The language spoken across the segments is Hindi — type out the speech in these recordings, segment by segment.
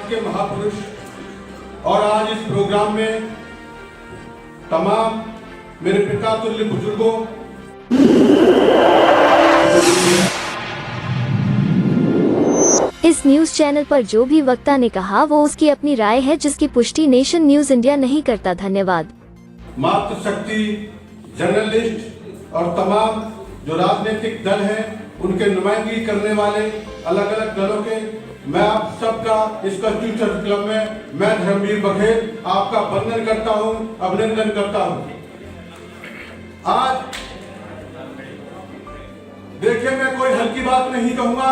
के महापुरुष और आज इस प्रोग्राम में तमाम मेरे पिता तुल्य बुजुर्गों, इस न्यूज चैनल पर जो भी वक्ता ने कहा वो उसकी अपनी राय है, जिसकी पुष्टि नेशन न्यूज इंडिया नहीं करता। धन्यवाद। मातृशक्ति, जर्नलिस्ट और तमाम जो राजनीतिक दल हैं उनके नुमाइंदगी करने वाले अलग अलग दलों के, मैं आप सबका इस कॉन्स्टिट्यूशन क्लब में मैं धर्मवीर बघेल आपका वंदन करता हूं, अभिनंदन करता हूं। आज देखिए, मैं कोई हल्की बात नहीं कहूंगा।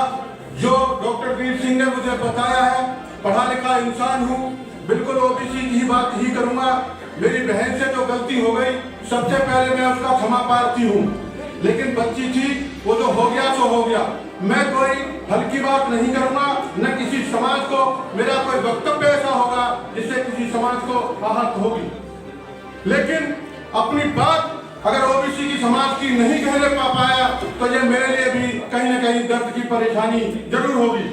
जो डॉक्टर वीर सिंह ने मुझे बताया है, पढ़ा लिखा इंसान हूं, बिल्कुल ओबीसी की बात ही करूंगा। मेरी बहन से जो गलती हो गई, सबसे पहले मैं उसका क्षमा प्रार्थी हूं, लेकिन बच्ची थी, वो जो हो गया सो हो गया। मैं कोई हल्की बात नहीं करूंगा, न किसी समाज को मेरा कोई वक्तव्य ऐसा होगा जिससे किसी समाज को आहत होगी। लेकिन अपनी बात अगर ओबीसी की समाज की नहीं कहने पा पाया तो ये मेरे लिए भी कहीं न कहीं दर्द की परेशानी जरूर होगी।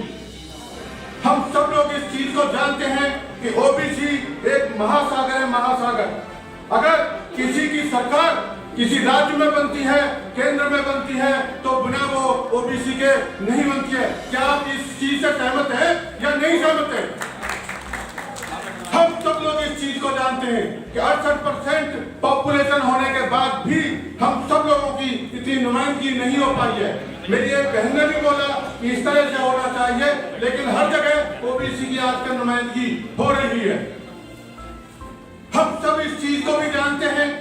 हम सब लोग इस चीज को जानते हैं कि ओबीसी एक महासागर है, महासागर। अगर किसी की सरकार किसी राज्य में बनती है, केंद्र में बनती है, तो बिना वो ओबीसी के नहीं बनती है। क्या आप इस चीज से सहमत हैं या नहीं सहमत हैं? हम सब लोग इस चीज को जानते हैं कि 68% पॉपुलेशन होने के बाद भी हम सब लोगों की इतनी नुमाइंदगी नहीं हो पाई है। मेरी एक बहन ने भी बोला कि इस तरह से होना चाहिए, लेकिन हर जगह ओबीसी की आजकल नुमाइंदगी हो रही है। हम सब इस चीज को भी जानते हैं,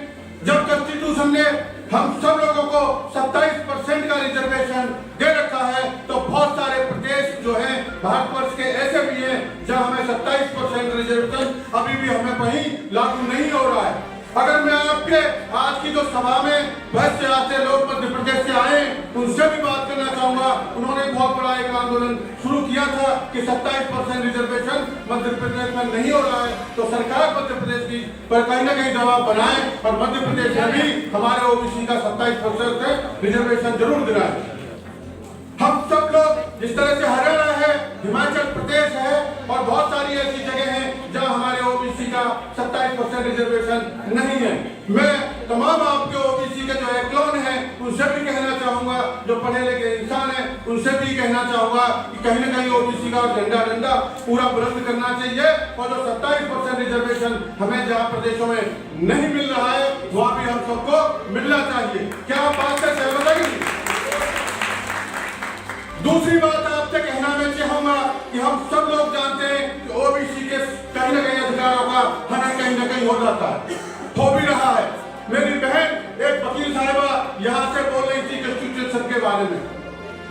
जब कॉन्स्टिट्यूशन ने हम सब लोगों को 27% का रिजर्वेशन दे रखा है, तो बहुत सारे प्रदेश जो हैं भारतवर्ष के ऐसे भी हैं जहां हमें 27% रिजर्वेशन अभी भी हमें कहीं लागू नहीं हो रहा है। अगर मैं आपके आज की जो सभा में बहुत से आते लोग मध्य प्रदेश से आए, उनसे भी बात करना चाहूंगा। उन्होंने बहुत बड़ा एक आंदोलन शुरू किया था कि 27% रिजर्वेशन मध्य प्रदेश में नहीं हो रहा है, तो सरकार मध्य प्रदेश की पर कहीं ना कहीं दबाव बनाए और मध्य प्रदेश में भी हमारे ओबीसी का 27% रिजर्वेशन जरूर दिलाए। हम सब लोग जिस तरह से हरियाणा है, हिमाचल प्रदेश है और बहुत सारी ऐसी जगह हैं जहां हमारे ओबीसी का 27% रिजर्वेशन नहीं है। मैं तमाम आपके ओबीसी के जो क्लोन हैं उनसे भी कहना चाहूंगा, जो पढ़े लिखे इंसान हैं उनसे भी कहना चाहूंगा कि कहीं ना कहीं ओबीसी का झंडा पूरा बुलंद करना चाहिए और जो 27% रिजर्वेशन हमें जहां प्रदेशों में नहीं मिल रहा है वहां भी हम सबको मिलना चाहिए। क्या आप बात से सहमत है? दूसरी बात आपसे कहना मैं चाहूंगा कि हम सब लोग जानते हैं कि ओबीसी के कहीं ना कहीं अधिकारों का हनन कहीं ना कहीं हो जाता है, हो भी रहा है। मेरी बहन एक वकील साहिबा यहाँ से बोल रही थी कॉन्स्टिट्यूशन के बारे में।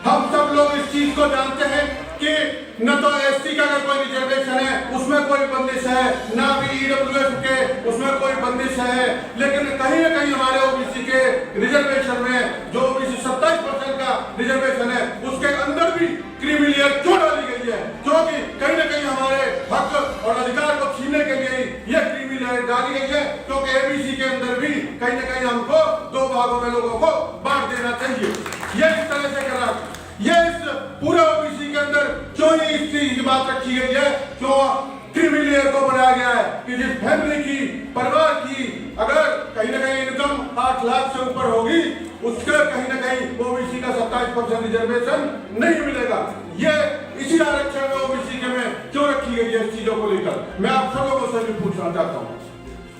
हम सब लोग इस चीज को जानते हैं कि न तो एसटी का कोई रिजर्वेशन है उसमें कोई बंदिश है, न भी ईडब्ल्यूएस के उसमें कोई बंदिश है, लेकिन कहीं ना कहीं हमारे ओबीसी के रिजर्वेशन में जो ओबीसी 27% का रिजर्वेशन है उसके अंदर भी क्रीमी लेयर क्यों डाली गई है? क्योंकि कहीं ना कहीं हमारे हक और अधिकार को छीनने के लिए यह क्रीमी लेयर डाली गई है, क्योंकि एबीसी के अंदर भी कहीं ना कहीं हमको दो भागों में लोगों को बांट देना चाहिए। ये इस तरह से करा, ये इस पूरे ओबीसी के अंदर क्यों नहीं इस चीज की बात रखी गई है? क्यों क्रीमी लेयर को बनाया गया है कि जिस फैमिली की, परिवार की अगर कहीं ना कहीं इनकम 8 लाख से ऊपर होगी उसके कहीं ना कहीं ओबीसी का 27% रिजर्वेशन नहीं मिलेगा। ये इसी आरक्षण में ओबीसी के में क्यों रखी गई है? इस चीजों को लेकर मैं आप सब लोगों से भी पूछना चाहता हूँ।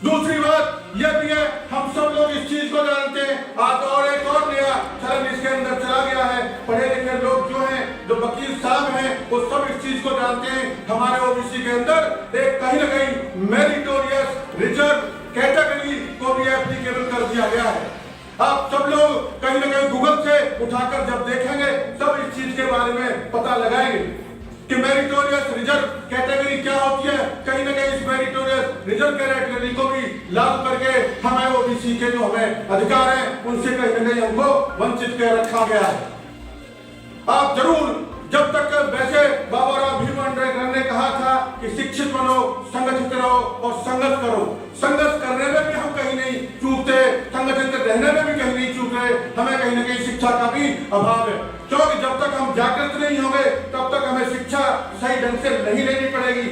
दूसरी बात यह भी है, हम सब लोग इस चीज को जानते हैं, आज और एक और नया चलन इसके अंदर चला गया है। पढ़े लिखे लोग जो हैं, जो वकील साहब हैं, वो सब इस चीज को जानते हैं। हमारे ओबीसी के अंदर एक कहीं ना कहीं मेरिटोरियस रिजर्व कैटेगरी को भी एप्लीकेबल कर दिया गया है। आप सब लोग कहीं ना कहीं गूगल से उठाकर जब देखेंगे सब इस चीज के बारे में पता लगाएंगे कि मेरिटोरियस रिजर्व कैटेगरी क्या होती है। कहीं ना कहीं इस मेरिटोरियस रिजर्व कैटेगरी को भी लागू करके हमें ओबीसी के जो हमें अधिकार हैं उनसे कहीं ना कहीं हमको वंचित कर रखा गया है। आप जरूर जब तक वैसे बाबा राव भीमराव ने कहा था कि शिक्षित बनो, संगठित रहो और संघर्ष करो। संघर्ष करने में भी हम कहीं नहीं चूकते, संगठित रहने में भी कहीं नहीं चूक रहे। हमें कहीं ना कहीं शिक्षा का भी अभाव है, क्योंकि जब तक हम जागृत नहीं होंगे तब तक हमें शिक्षा सही ढंग से नहीं लेनी पड़ेगी।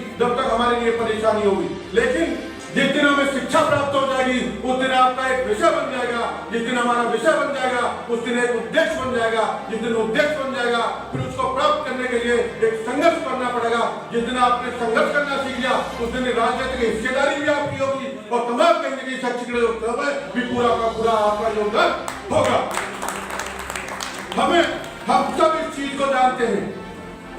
हमारे लिए परेशानी होगी, लेकिन जिस दिन हमें शिक्षा प्राप्त हो जाएगी उस दिन आपका एक विषय बन जाएगा, जिस दिन हमारा विषय बन जाएगा उस दिन एक उद्देश्य बन जाएगा, जिस दिन उद्देश्य बन जाएगा फिर उसको प्राप्त करने के लिए एक संघर्ष करना पड़ेगा। जिस दिन आपने संघर्ष करना सीख लिया उस दिन राजनीतिक हिस्सेदारी भी आपकी होगी और तमाम कहीं ना कहीं शैक्षिक भी पूरा का पूरा आपका योगदान होगा। हम सब इस चीज को जानते हैं,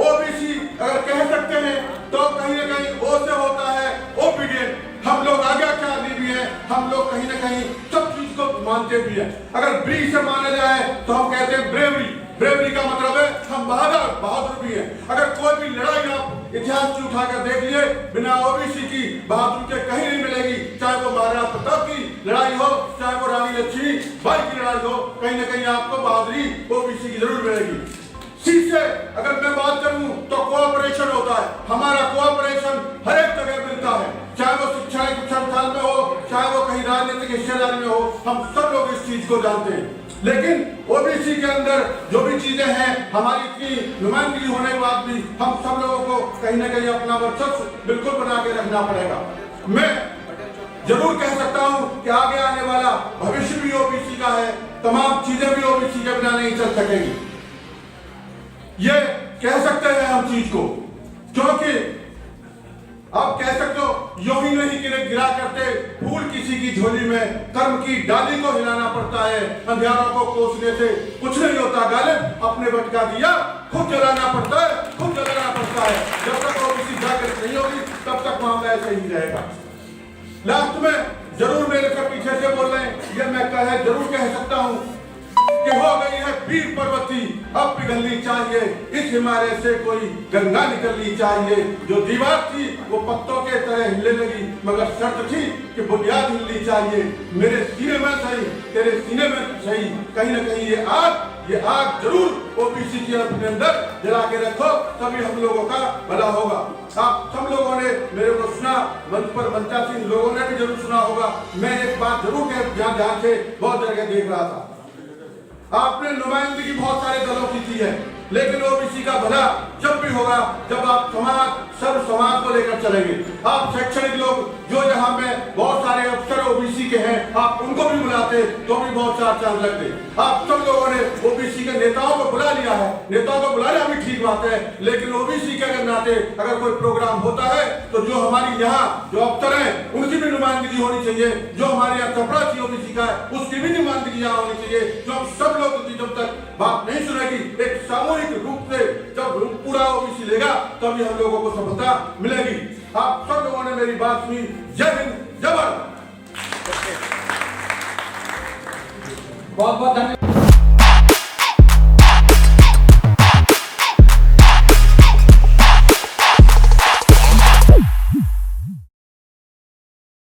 ओबीसी अगर कह सकते हैं तो कहीं ना कहीं ओ से होता है ओबीडियंट। हम लोग आज्ञाकारी भी हैं, हम लोग कहीं ना कहीं सब चीज को मानते भी हैं। अगर बी से माना जाए तो हम कहते हैं ब्रेवरी। ब्रेवरी का मतलब है हम बहादुर भी हैं। अगर कोई भी लड़ाई आप इतिहास से उठाकर देख लिए बिना ओबीसी की बहादुर के कहीं नहीं मिलेगी, चाहे वो महाराणा प्रताप की लड़ाई हो, चाहे वो रानी लक्ष्मी बाई की लड़ाई हो, कहीं ना कहीं आपको बहादुरी ओबीसी की जरूर मिलेगी। सी से अगर मैं बात करूं तो कोऑपरेशन होता है। हमारा कोऑपरेशन हर एक जगह मिलता है, चाहे वो शिक्षा संस्थान में हो, चाहे वो कहीं राजनीतिक हिस्सेदारी में हो, हम सब लोग इस चीज को जानते हैं। लेकिन ओबीसी के अंदर जो भी चीजें हैं, हमारी इतनी नुमाइंदगी होने के बाद भी हम सब लोगों को कहीं ना कहीं अपना वर्चस्व बिल्कुल बना के रखना पड़ेगा। मैं जरूर कह सकता हूं कि आगे आने वाला भविष्य भी ओबीसी का है, तमाम चीजें भी ओबीसी के बिना नहीं चल सकेंगी। ये कह सकते हैं हम चीज को, क्योंकि आप कह सकते हो यूं ही नहीं गिरा करते फूल किसी की झोली में, कर्म की डाली को हिलाना पड़ता है, अंधियारों को कोसने से कुछ नहीं होता गालिब, अपने बट का दिया खुद जलाना पड़ता है, खुद जलाना पड़ता है। जब तक ओबीसी जागृत नहीं होगी तब तक मामला ऐसे ही रहेगा। लास्ट में जरूर मेरे से पीछे से बोल रहे हैं, ये मैं जरूर कह सकता हूं कि हो गई है वीर पर्वती अब पिघलनी चाहिए, इस हिमालय से कोई गंगा निकलनी चाहिए। जो दीवार थी वो पत्तों के तरह हिलने लगी, मगर शर्त थी कि बुनियाद हिलनी चाहिए। मेरे सीने में सही, तेरे सीने में सही, कहीं ना कहीं ये आग जरूर ओबीसी के अपने अंदर जला के रखो, तभी हम लोगों का भला होगा। आप सब लोगों ने मेरे को सुना, मंच पर मंचा सिंह लोगों ने भी जरूर सुना होगा। मैं एक बात जरूर ध्यान से बहुत जगह देख रहा था, आपने नुमाइंदगी बहुत सारे दलों की थी है, लेकिन ओबीसी का भला जब भी होगा जब आप सर्व समाज को लेकर चलेंगे। आप शैक्षणिक लोग जो यहाँ में बहुत सारे अफसर ओबीसी के हैं, आप उनको भी बुलाते तो भी बहुत चार चांद लगते। आप सब लोगों ने ओबीसी के नेताओं को बुला लिया है, नेताओं को बुलाना भी ठीक बात है, लेकिन ओबीसी के अगर नाते अगर कोई प्रोग्राम होता है तो जो हमारी यहाँ जो अफसर हैं उनकी भी नुमाइंदगी होनी चाहिए, जो हमारे यहाँ चपरासी ओबीसी का है उसकी भी नुमाइंदगी यहाँ होनी चाहिए। जो हम सब लोग जब तक बात नहीं सुनेगी, एक सामूहिक रूप से जब पूरा ओबीसी लेगा तभी हम लोगों को सफलता मिलेगी। आप सब लोगों ने मेरी बात सुनी। जय हिंद, जय भारत। बहुत बहुत धन्यवाद।